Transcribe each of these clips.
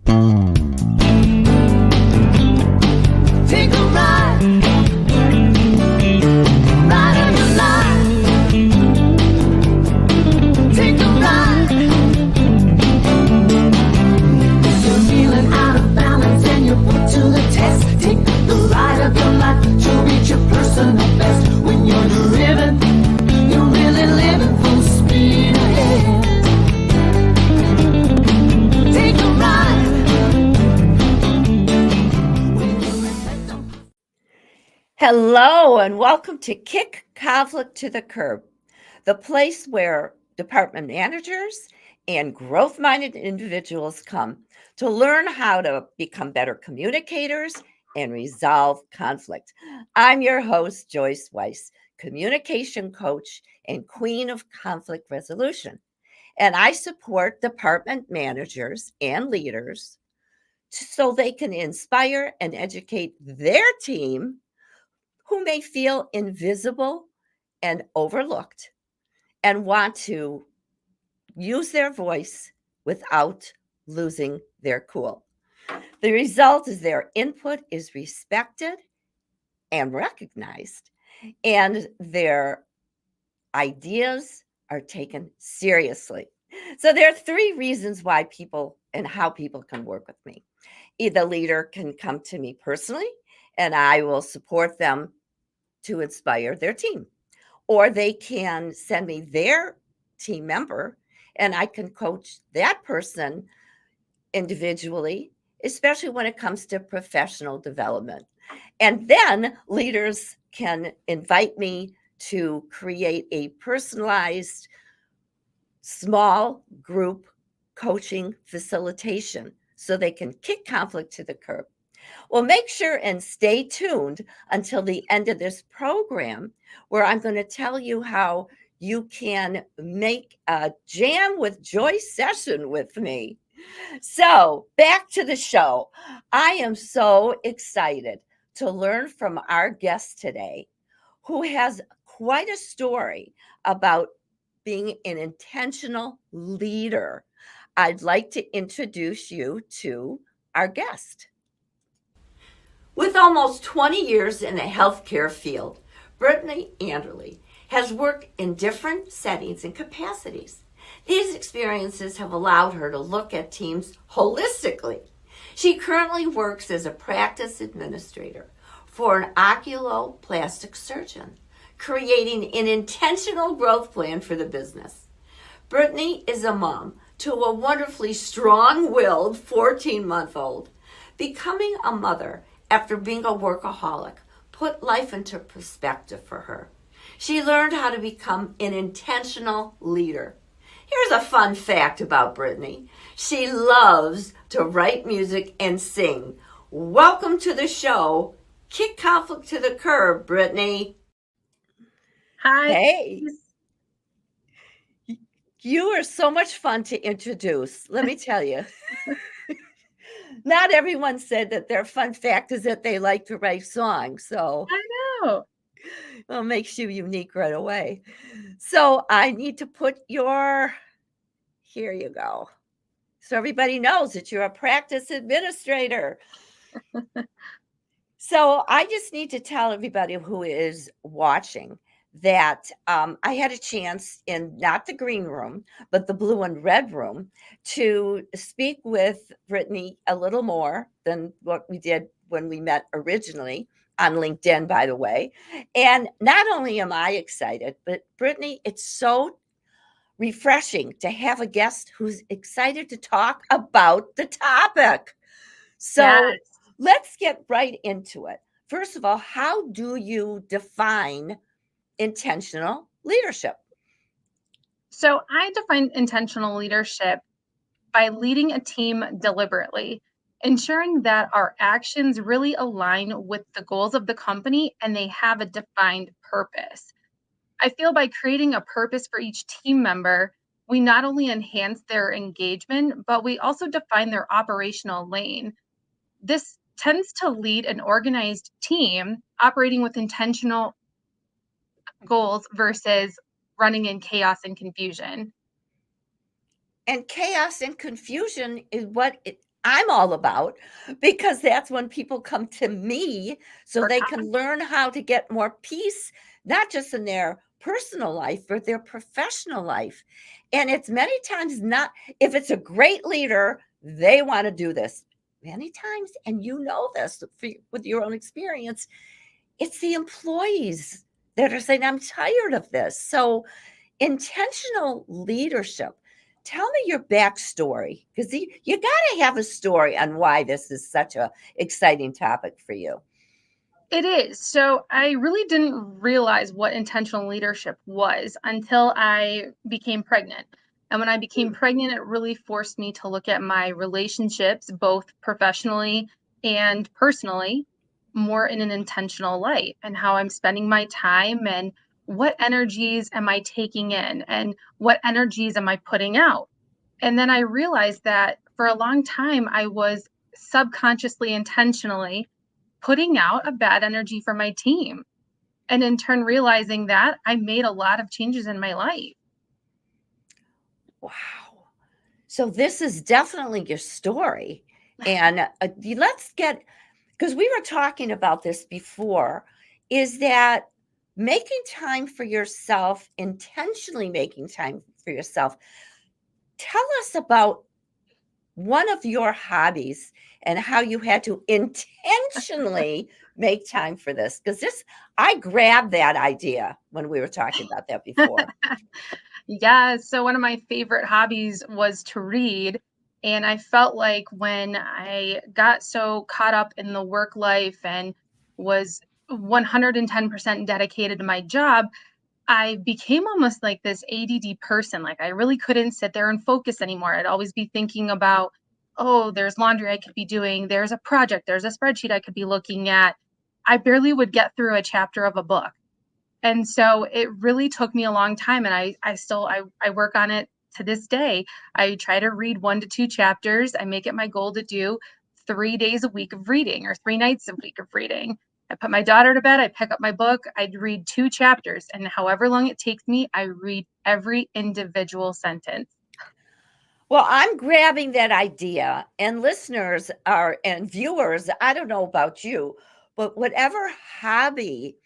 Take a ride, ride of your life. Take a ride. If you're feeling out of balance and you're put to the test, take the ride of your life to reach your personal best. When you're driven, you're really living full speed ahead. Take a ride. Hello and welcome to Kick Conflict to the Curb, the place where department managers and growth-minded individuals come to learn how to become better communicators and resolve conflict. I'm your host, Joyce Weiss, communication coach and queen of conflict resolution. And I support department managers and leaders so they can inspire and educate their team who may feel invisible and overlooked and want to use their voice without losing their cool. The result is their input is respected and recognized, and their ideas are taken seriously. So there are three reasons why people and how people can work with me. Either leader can come to me personally, and I will support them to inspire their team. Or they can send me their team member and I can coach that person individually, especially when it comes to professional development. And then leaders can invite me to create a personalized small group coaching facilitation so they can kick conflict to the curb. Well, make sure and stay tuned until the end of this program, where I'm going to tell you how you can make a jam with joy session with me. So, back to the show. I am so excited to learn from our guest today, who has quite a story about being an intentional leader. I'd like to introduce you to our guest. With almost 20 years in the healthcare field, Brittany Anderlie has worked in different settings and capacities. These experiences have allowed her to look at teams holistically. She currently works as a practice administrator for an oculoplastic surgeon, creating an intentional growth plan for the business. Brittany is a mom to a wonderfully strong-willed 14-month-old. Becoming a mother after being a workaholic put life into perspective for her. She learned how to become an intentional leader. Here's a fun fact about Brittany. She loves to write music and sing. Welcome to the show. Kick conflict to the curb, Brittany. Hi. Hey. You are so much fun to introduce, let me tell you. Not everyone said that their fun fact is that they like to write songs. So I know. Well, it makes you unique right away. So I need to put here you go. So everybody knows that you're a practice administrator. So I just need to tell everybody who is watching that I had a chance in not the green room, but the blue and red room to speak with Brittany a little more than what we did when we met originally on LinkedIn, by the way. And not only am I excited, but Brittany, it's so refreshing to have a guest who's excited to talk about the topic. So Yes. Let's get right into it. First of all, how do you define intentional leadership? So I define intentional leadership by leading a team deliberately, ensuring that our actions really align with the goals of the company and they have a defined purpose. I feel by creating a purpose for each team member, we not only enhance their engagement, but we also define their operational lane. This tends to lead an organized team operating with intentional goals versus running in chaos and confusion. And chaos and confusion is what I'm all about, because that's when people come to me so they can learn how to get more peace, not just in their personal life, but their professional life. And it's many times not, if it's a great leader, they want to do this. Many times, and you know this with your own experience, it's the employees that are saying, I'm tired of this. So, intentional leadership. Tell me your backstory, because you got to have a story on why this is such a exciting topic for you. It is. So I really didn't realize what intentional leadership was until I became pregnant. And when I became pregnant, it really forced me to look at my relationships, both professionally and personally, more in an intentional light, and how I'm spending my time and what energies am I taking in and what energies am I putting out. And then I realized that for a long time, I was subconsciously, intentionally putting out a bad energy for my team. And in turn, realizing that I made a lot of changes in my life. Wow. So this is definitely your story. And let's get, because we were talking about this before, is that making time for yourself, intentionally making time for yourself. Tell us about one of your hobbies and how you had to intentionally make time for this, because this, I grabbed that idea when we were talking about that before. Yeah. So one of my favorite hobbies was to read. And I felt like when I got so caught up in the work life and was 110% dedicated to my job, I became almost like this ADD person. Like I really couldn't sit there and focus anymore. I'd always be thinking about, oh, there's laundry I could be doing. There's a project. There's a spreadsheet I could be looking at. I barely would get through a chapter of a book. And so it really took me a long time. And I work on it to this day. I try to read 1 to 2 chapters. I make it my goal to do 3 days a week of reading or 3 nights a week of reading. I put my daughter to bed, I pick up my book, I'd read 2 chapters, and however long it takes me, I read every individual sentence. Well, I'm grabbing that idea, and listeners are, and viewers, I don't know about you, but whatever hobby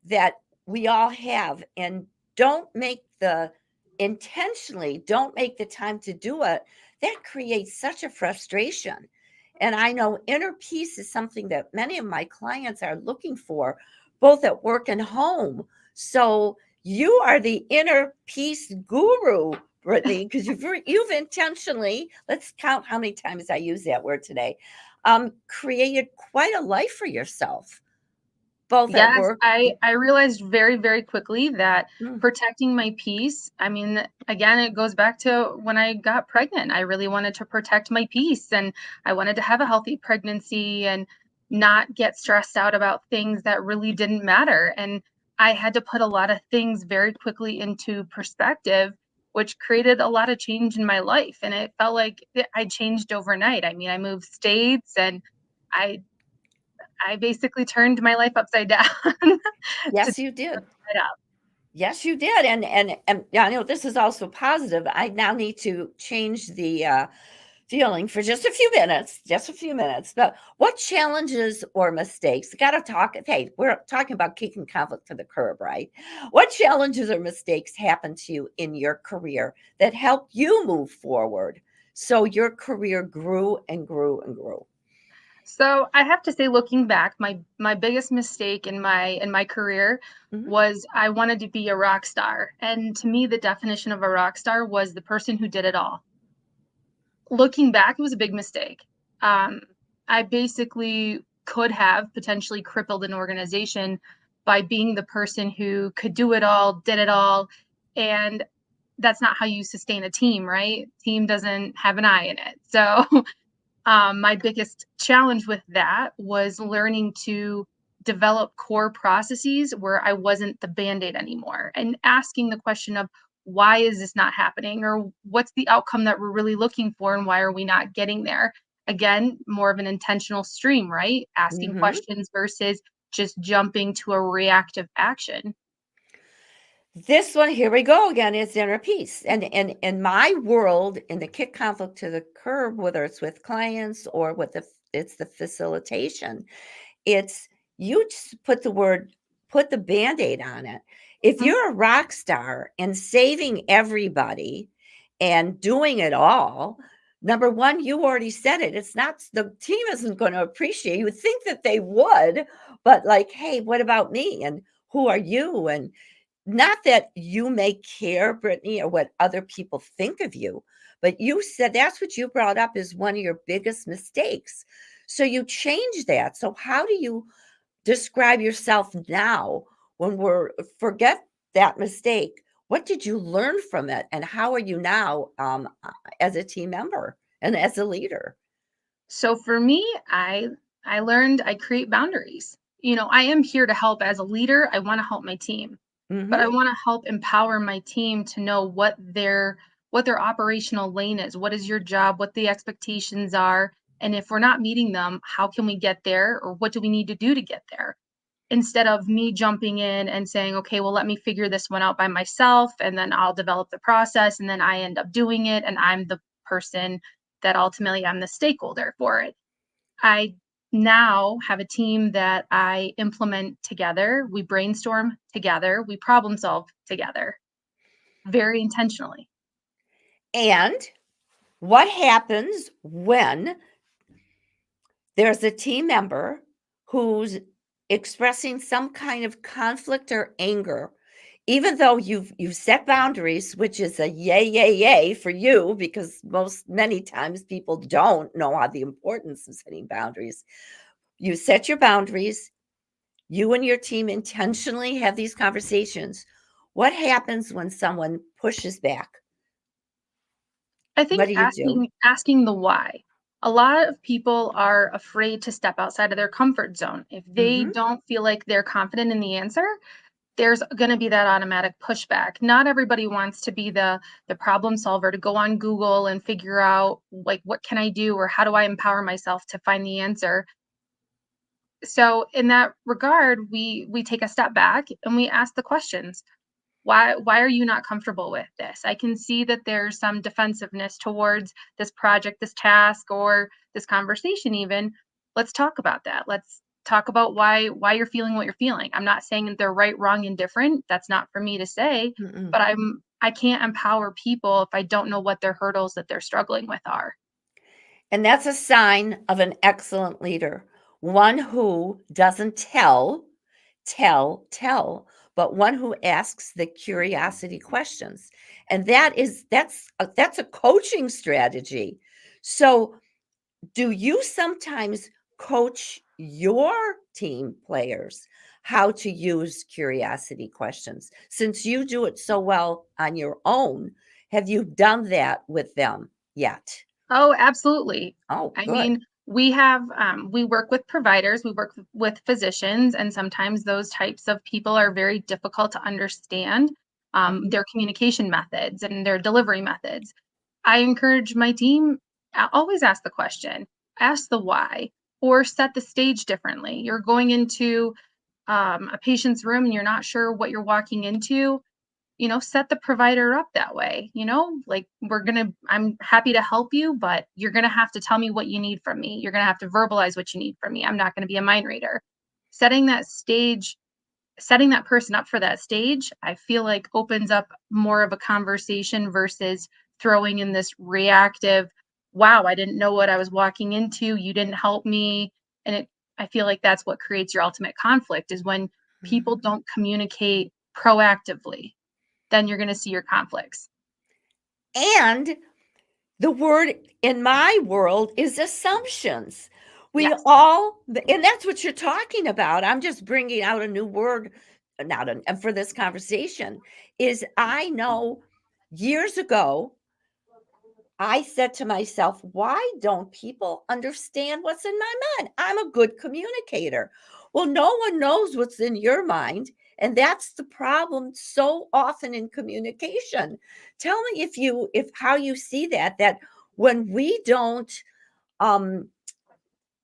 that we all have, and don't make the intentionally, don't make the time to do it, that creates such a frustration. And I know inner peace is something that many of my clients are looking for, both at work and home. So you are the inner peace guru, Brittany, because you've intentionally, let's count how many times I use that word today, created quite a life for yourself, both at Yes, work. I realized very, very quickly that Mm. protecting my peace, I mean, again, it goes back to when I got pregnant. I really wanted to protect my peace and I wanted to have a healthy pregnancy and not get stressed out about things that really didn't matter. And I had to put a lot of things very quickly into perspective, which created a lot of change in my life. And it felt like I changed overnight. I mean, I moved states and I I basically turned my life upside down to Yes, you did. it up. Yes, you did. And yeah, I know this is also positive. I now need to change the feeling for just a few minutes, just a few minutes. But what challenges or mistakes? Got to talk. Hey, we're talking about kicking conflict to the curb, right? What challenges or mistakes happened to you in your career that helped you move forward so your career grew and grew and grew? So I have to say, looking back, my biggest mistake in my career Mhm. was I wanted to be a rock star. And to me, the definition of a rock star was the person who did it all. Looking back, it was a big mistake. Um, I basically could have potentially crippled an organization by being the person who could do it all, did it all, and that's not how you sustain a team, right? Team doesn't have an eye in it. So my biggest challenge with that was learning to develop core processes where I wasn't the band-aid anymore and asking the question of why is this not happening or what's the outcome that we're really looking for and why are we not getting there? Again, more of an intentional stream, right? Asking Mhm. questions versus just jumping to a reactive action. This one, here we go again, is inner peace. And in my world, in the kick conflict to the curb, whether it's with clients or with it's the facilitation, it's you just put the Band-Aid on it. If Mhm. you're a rock star and saving everybody and doing it all, number one, you already said it. It's not, the team isn't going to appreciate. You would think that they would, but like, hey, what about me? And who are you? And not that you may care, Brittany, or what other people think of you, but you said that's what you brought up is one of your biggest mistakes. So you change that. So how do you describe yourself now when forget that mistake? What did you learn from it, and how are you now as a team member and as a leader? So for me, I learned I create boundaries. I am here to help as a leader. I want to help my team, but I Mm-hmm. want to help empower my team to know what their operational lane is. What is your job? What the expectations are? And if we're not meeting them, how can we get there, or what do we need to do to get there? Instead of me jumping in and saying, okay, well, let me figure this one out by myself, and then I'll develop the process, and then I end up doing it, and I'm the person that ultimately I'm the stakeholder for it. I now have a team that I implement together. We brainstorm together. We problem solve together very intentionally. And what happens when there's a team member who's expressing some kind of conflict or anger, even though you've set boundaries, which is a yay, yay, yay for you, because many times people don't know how the importance of setting boundaries. You set your boundaries, you and your team intentionally have these conversations. What happens when someone pushes back? I What think do you do? asking the why. A lot of people are afraid to step outside of their comfort zone. If they Hmm. don't feel like they're confident in the answer, there's going to be that automatic pushback. Not everybody wants to be the problem solver, to go on Google and figure out, like, what can I do, or how do I empower myself to find the answer. So in that regard, we take a step back and we ask the questions. Why are you not comfortable with this? I can see that there's some defensiveness towards this project, this task, or this conversation even. Let's talk about that. Let's talk about why you're feeling what you're feeling. I'm not saying that they're right, wrong, and different. That's not for me to say, Mm-mm. but I can't empower people if I don't know what their hurdles that they're struggling with are. And that's a sign of an excellent leader, one who doesn't tell, but one who asks the curiosity questions. And that's a coaching strategy. So, do you sometimes coach your team players how to use curiosity questions? Since you do it so well on your own, have you done that with them yet? Oh, absolutely. Oh, I good. mean, we work with providers, we work with physicians, and sometimes those types of people are very difficult to understand, Mhm. their communication methods and their delivery methods. I encourage my team, always ask the question, ask the why, or set the stage differently. You're going into a patient's room and you're not sure what you're walking into, set the provider up that way, like, I'm happy to help you, but you're gonna have to tell me what you need from me. You're gonna have to verbalize what you need from me. I'm not gonna be a mind reader. Setting that stage, setting that person up for that stage, I feel like opens up more of a conversation versus throwing in this reactive, wow, I didn't know what I was walking into. You didn't help me. And I feel like that's what creates your ultimate conflict, is when people Mhm. don't communicate proactively, then you're gonna see your conflicts. And the word in my world is assumptions. We Yes. all, and that's what you're talking about. I'm just bringing out a new word, not and for this conversation, is I know years ago, I said to myself, why don't people understand what's in my mind? I'm a good communicator. Well, no one knows what's in your mind. And that's the problem so often in communication. Tell me if how you see that when we don't, um,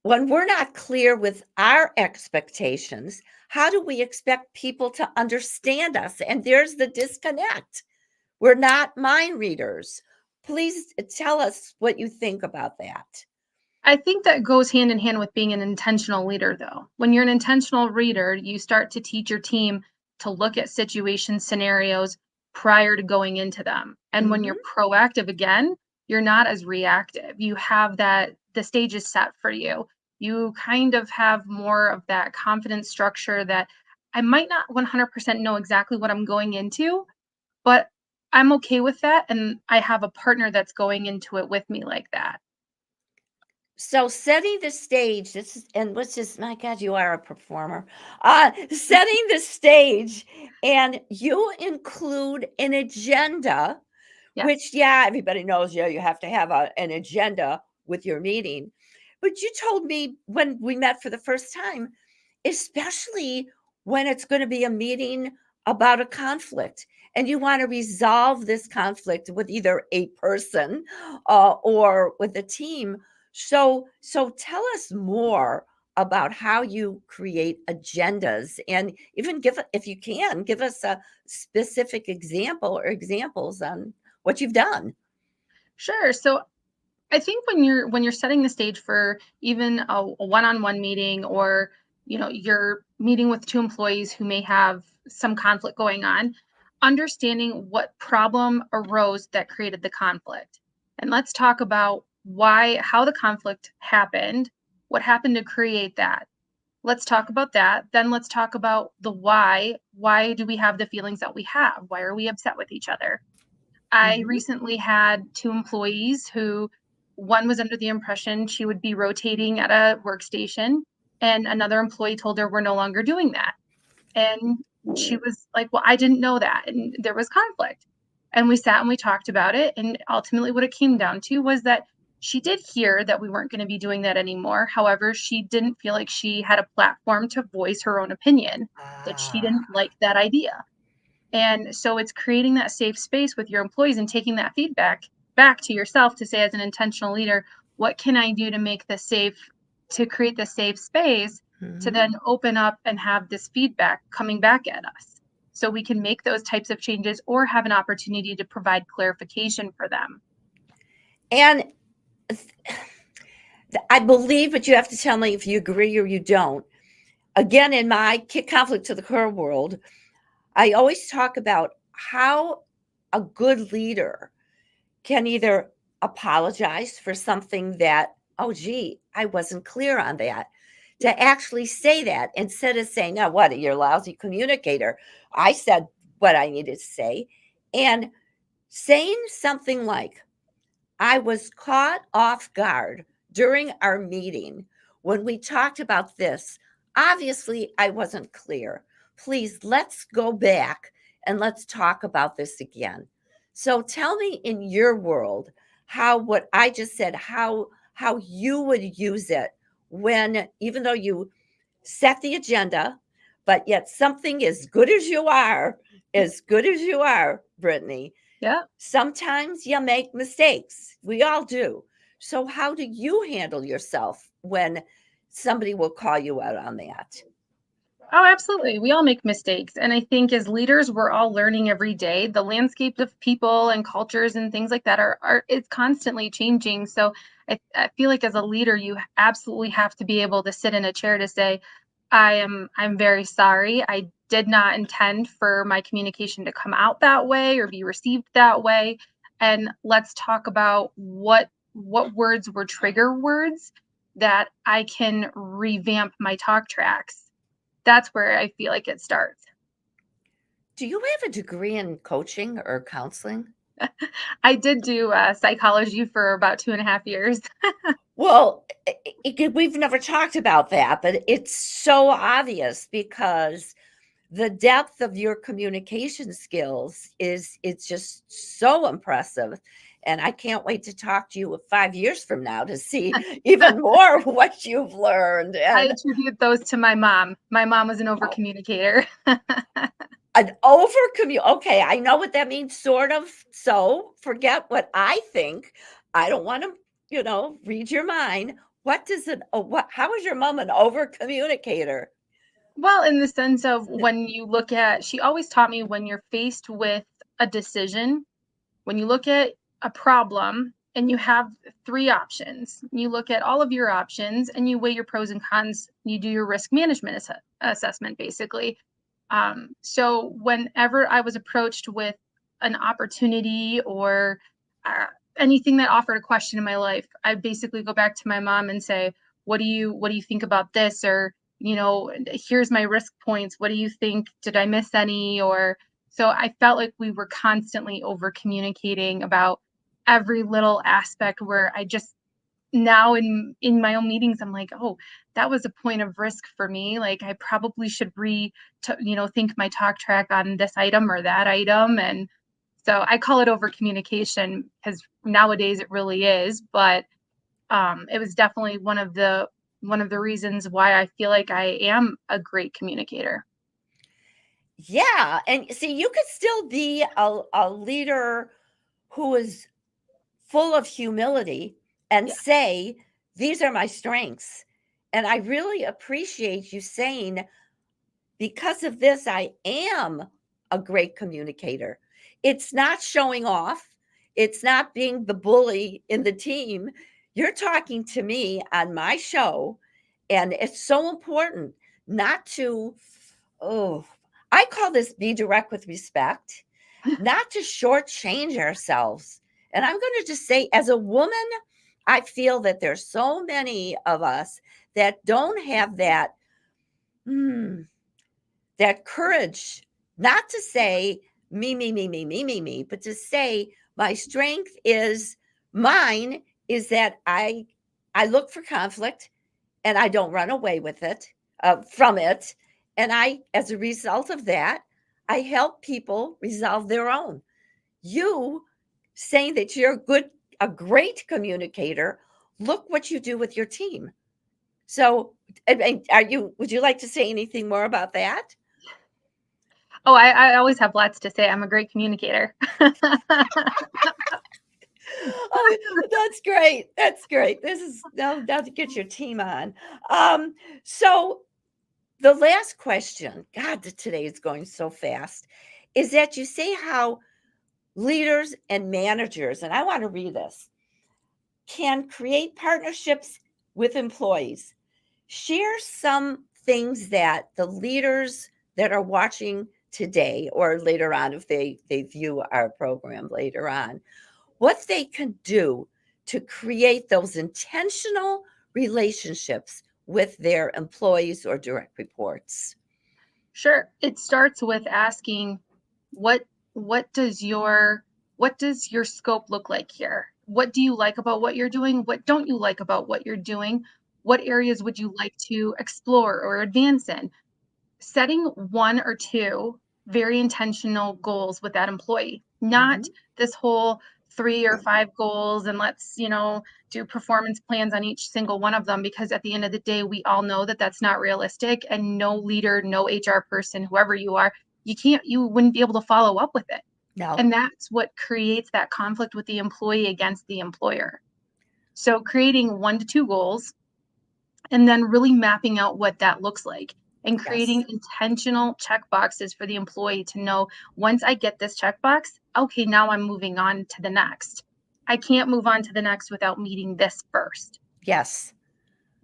when we're not clear with our expectations, how do we expect people to understand us? And there's the disconnect. We're not mind readers. Please tell us what you think about that. I think that goes hand in hand with being an intentional leader, though. When you're an intentional reader, you start to teach your team to look at situation scenarios prior to going into them. And when you're Mhm. proactive again, you're not as reactive. You have that, the stage is set for you. You kind of have more of that confidence structure that I might not 100% know exactly what I'm going into, but I'm okay with that. And I have a partner that's going into it with me like that. So setting the stage, this is, and what's this? My God, you are a performer. Setting the stage, and you include an agenda, Yes. which, yeah, everybody knows, yeah, you have to have an agenda with your meeting. But you told me when we met for the first time, especially when it's going to be a meeting about a conflict and you want to resolve this conflict with either a person or with a team. So tell us more about how you create agendas, and even give, if you can, give us a specific example or examples on what you've done. Sure. So I think when you're setting the stage for even a one-on-one meeting, or you're meeting with two employees who may have some conflict going on, understanding what problem arose that created the conflict. And let's talk about how the conflict happened, what happened to create that. Let's talk about that. Then let's talk about the why. Why do we have the feelings that we have? Why are we upset with each other? I Mhm. recently had two employees who, one was under the impression she would be rotating at a workstation, and another employee told her we're no longer doing that. And she was like, "Well, I didn't know that." And there was conflict. And we sat and we talked about it. And ultimately, what it came down to was that she did hear that we weren't going to be doing that anymore. However, she didn't feel like she had a platform to voice her own opinion, that she Ah. didn't like that idea. And so it's creating that safe space with your employees and taking that feedback back to yourself to say, as an intentional leader, what can I do to make this safe, to create this safe space, to Mhm. then open up and have this feedback coming back at us so we can make those types of changes or have an opportunity to provide clarification for them. And I believe, but you have to tell me if you agree or you don't. Again, in my kick conflict to the core world, I always talk about how a good leader can either apologize for something that, oh, gee, I wasn't clear on that, to actually say that instead of saying, oh, what, you're a lousy communicator. I said what I needed to say. And saying something like, I was caught off guard during our meeting when we talked about this. Obviously, I wasn't clear. Please, let's go back and let's talk about this again. So tell me, in your world, how what I just said, how you would use it when, even though you set the agenda, but yet something as good as you are, Brittany, Yeah. sometimes you make mistakes. We all do. So, how do you handle yourself when somebody will call you out on that? Oh, absolutely. We all make mistakes. And I think as leaders, we're all learning every day. The landscape of people and cultures and things like that are it's constantly changing. So I feel like as a leader, you absolutely have to be able to sit in a chair to say, I'm very sorry. I did not intend for my communication to come out that way or be received that way. And let's talk about what words were trigger words that I can revamp my talk tracks. That's where I feel like it starts. Do you have a degree in coaching or counseling? I did do psychology for about 2.5 years. Well, we've never talked about that, but it's so obvious because the depth of your communication skills is, it's just so impressive. And I can't wait to talk to you 5 years from now to see even more what you've learned. I And attribute those to my mom. My mom was an over communicator. an over okay, I know what that means, sort of. So forget what I think. I don't want to, read your mind. What does it, what, how is your mom an over communicator? Well, in the sense of when you look at, she always taught me when you're faced with a decision, when you look at a problem and you have three options, you look at all of your options and you weigh your pros and cons, you do your risk management assessment, basically. So whenever I was approached with an opportunity or uh, anything that offered a question in my life, I basically go back to my mom and say, what do you think about this? Or, here's my risk points. What do you think? Did I miss any? Or so I felt like we were constantly over communicating about every little aspect, where I just now in my own meetings, I'm like, oh, that was a point of risk for me. Like, I probably should think my talk track on this item or that item. And so I call it over communication, because nowadays it really is. But it was definitely one of the reasons why I feel like I am a great communicator. Yeah, and see, you could still be a leader who is full of humility and Yeah. say, these are my strengths. And I really appreciate you saying, because of this, I am a great communicator. It's not showing off, it's not being the bully in the team. You're talking to me on my show, and it's so important not to, oh, I call this be direct with respect, not to shortchange ourselves. And I'm going to just say, as a woman, I feel that there's so many of us that don't have hmm, that courage, not to say me, but to say my strength is mine, is that I look for conflict and I don't run away with it, from it. And I, as a result of that, I help people resolve their own. You saying that you're a great communicator, look what you do with your team. So, would you like to say anything more about that? Oh, I always have lots to say. I'm a great communicator. Oh, that's great. That's great. This is now to get your team on. Um, so the last question, God, today is going so fast, is that you say how leaders and managers, and I want to read this, can create partnerships with employees. Share some things that the leaders that are watching today or later on, if they view our program later on, what they can do to create those intentional relationships with their employees or direct reports. Sure. It starts with asking, what what does your scope look like here? What do you like about what you're doing? What don't you like about what you're doing? What areas would you like to explore or advance in? Setting one or two very intentional goals with that employee, not Mhm. this whole 3 or 5 goals, and let's, do performance plans on each single one of them, because at the end of the day, we all know that that's not realistic, and no leader, no HR person, whoever you are, you wouldn't be able to follow up with it. No. And that's what creates that conflict with the employee against the employer. So creating 1 to 2 goals, and then really mapping out what that looks like, and Yes. creating intentional check boxes for the employee to know, once I get this checkbox, okay, now I'm moving on to the next. I can't move on to the next without meeting this first. Yes.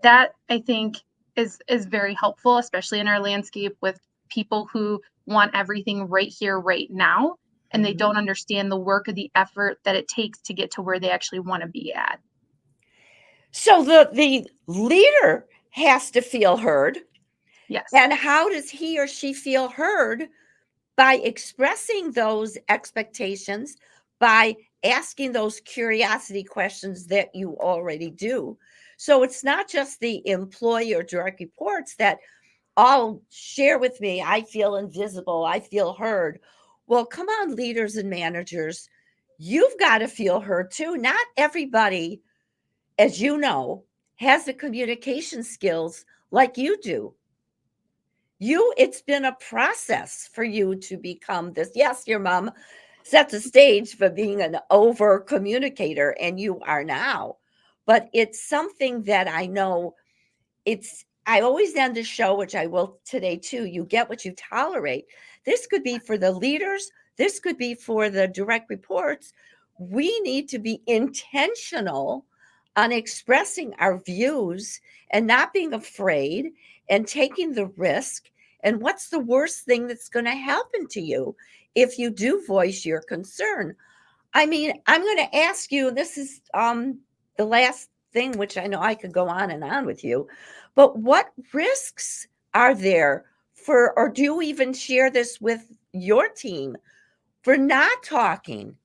That, I think, is very helpful, especially in our landscape, with people who want everything right here, right now, and they Mhm. don't understand the work or the effort that it takes to get to where they actually want to be at. So the leader has to feel heard. Yes. And how does he or she feel heard? By expressing those expectations, by asking those curiosity questions that you already do. So it's not just the employee or direct reports that all share with me, I feel invisible, I feel heard. Well, come on, leaders and managers, you've got to feel heard too. Not everybody, as you know, has the communication skills like you do. It's been a process for you to become this. Yes, your mom set the stage for being an over communicator, and you are now. But it's something that I know, it's I always end the show, which I will today too. You get what you tolerate. This could be for the leaders, this could be for the direct reports. We need to be intentional on expressing our views and not being afraid and taking the risk. And what's the worst thing that's going to happen to you if you do voice your concern? I mean, I'm going to ask you, this is the last thing, which I know I could go on and on with you, but what risks are there for, or do you even share this with your team for not talking?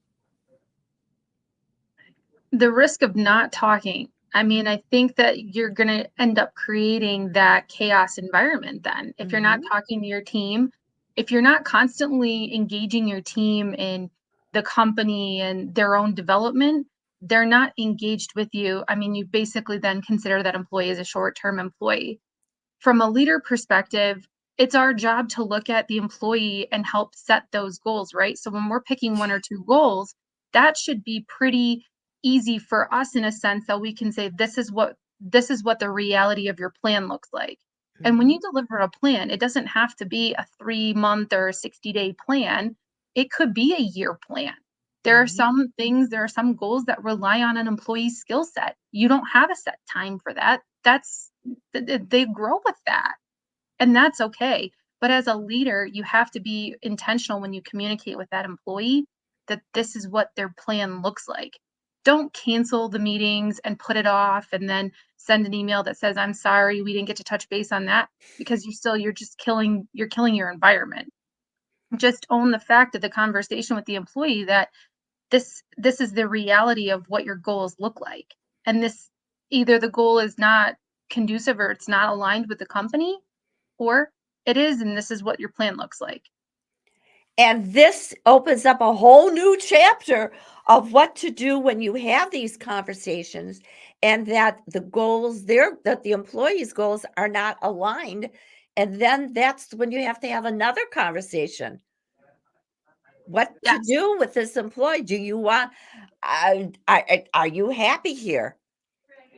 The risk of not talking. I mean, I think that you're going to end up creating that chaos environment then. If you're not Mhm. talking to your team, if you're not constantly engaging your team in the company and their own development, they're not engaged with you. I mean, you basically then consider that employee as a short-term employee. From a leader perspective, it's our job to look at the employee and help set those goals, right? So when we're picking one or two goals, that should be pretty easy for us in a sense that we can say this is what the reality of your plan looks like. And when you Mhm. deliver a plan, it doesn't have to be a 3-month or a 60-day plan. It could be a year plan. Mhm. There are some goals that rely on an employee's skill set. You don't have a set time for that. They grow with that, and that's okay. But as a leader, you have to be intentional when you communicate with that employee that this is what their plan looks like. Don't cancel the meetings and put it off and then send an email that says, "I'm sorry, we didn't get to touch base on that," because you're killing your environment. Just own the fact of the conversation with the employee that this is the reality of what your goals look like. And this either the goal is not conducive or it's not aligned with the company, or it is, and this is what your plan looks like. And this opens up a whole new chapter of what to do when you have these conversations and that the goals there, that the employees' goals are not aligned. And then that's when you have to have another conversation. What to Yes. do with this employee? Do you want, are you happy here?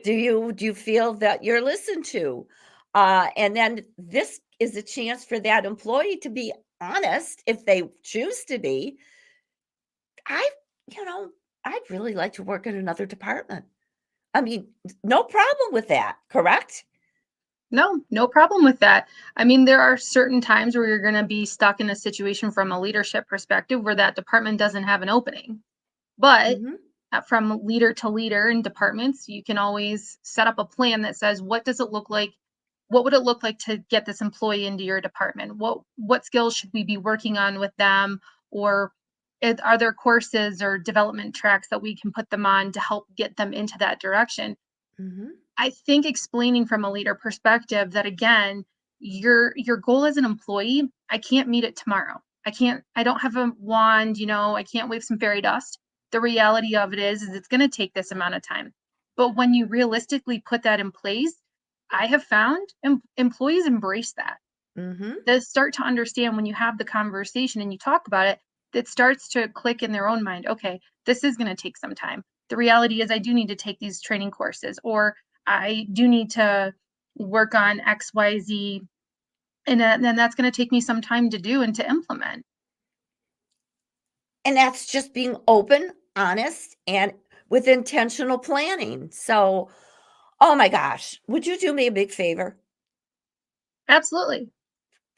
Do you feel that you're listened to? And then this is a chance for that employee to be honest if they choose to be. I, you know, I'd really like to work in another department. I mean, no problem with that, correct? No, no problem with that. I mean, there are certain times where you're going to be stuck in a situation from a leadership perspective where that department doesn't have an opening. But Mhm, from leader to leader in departments, you can always set up a plan that says, what does it look like? What would it look like to get this employee into your department? What skills should we be working on with them? Or are there courses or development tracks that we can put them on to help get them into that direction? mhm, I think explaining from a leader perspective that again, your goal as an employee, I can't meet it tomorrow. I don't have a wand, I can't wave some fairy dust. The reality of it is it's going to take this amount of time. But when you realistically put that in place, I have found employees embrace that. mhm. They start to understand when you have the conversation and you talk about it, it starts to click in their own mind. Okay, this is going to take some time. The reality is, I do need to take these training courses, or I do need to work on XYZ, and then that's going to take me some time to do and to implement. And that's just being open, honest, and with intentional planning. So, oh my gosh, would you do me a big favor? Absolutely.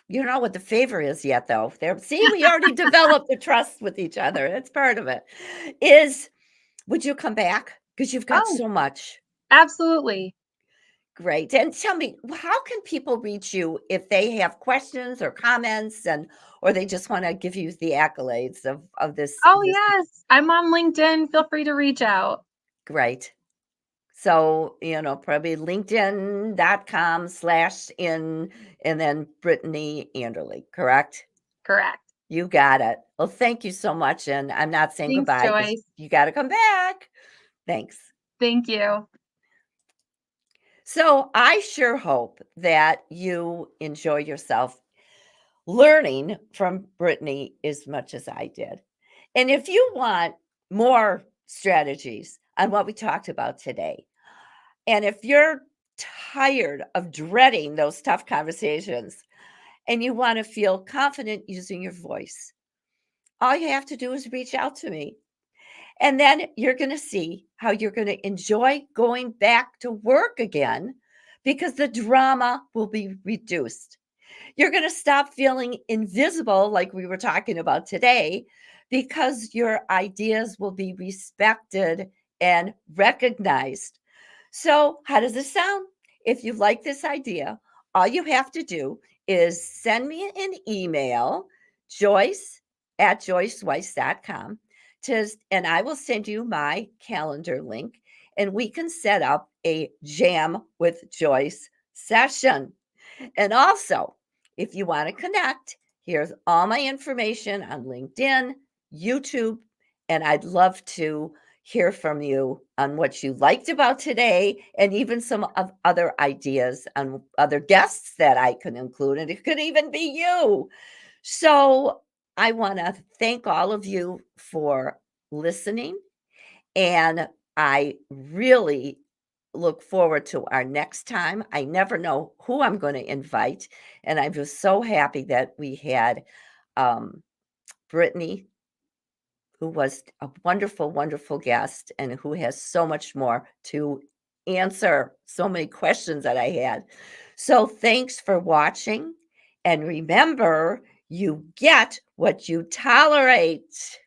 You don't know what the favor is yet, though. There, see, we already developed the trust with each other. That's part of it. Is would you come back? Because you've got Oh, so much. absolutely. Great. And tell me, how can people reach you if they have questions or comments and or they just want to give you the accolades of Oh, this yes. I'm on LinkedIn. Feel free to reach out. great. So, probably linkedin.com/in and then Brittany Anderlie, correct? Correct. You got it. Well, thank you so much. And I'm not saying Thanks, goodbye because Joyce. you got to come back. Thanks. Thank you. So I sure hope that you enjoy yourself learning from Brittany as much as I did. And if you want more strategies on what we talked about today, and if you're tired of dreading those tough conversations and you want to feel confident using your voice, all you have to do is reach out to me. And then you're going to see how you're going to enjoy going back to work again because the drama will be reduced. You're going to stop feeling invisible, like we were talking about today, because your ideas will be respected and recognized. So, how does this sound? If you like this idea, all you have to do is send me an email, Joyce at joyceweiss.com, and I will send you my calendar link and we can set up a Jam with Joyce session. And also, if you want to connect, here's all my information on LinkedIn, YouTube, and I'd love to hear from you on what you liked about today and even some of other ideas on other guests that I can include. And it could even be you. So I want to thank all of you for listening. And I really look forward to our next time. I never know who I'm going to invite. And I'm just so happy that we had Brittany, who was a wonderful, wonderful guest and who has so much more to answer so many questions that I had. So thanks for watching. And remember, you get what you tolerate.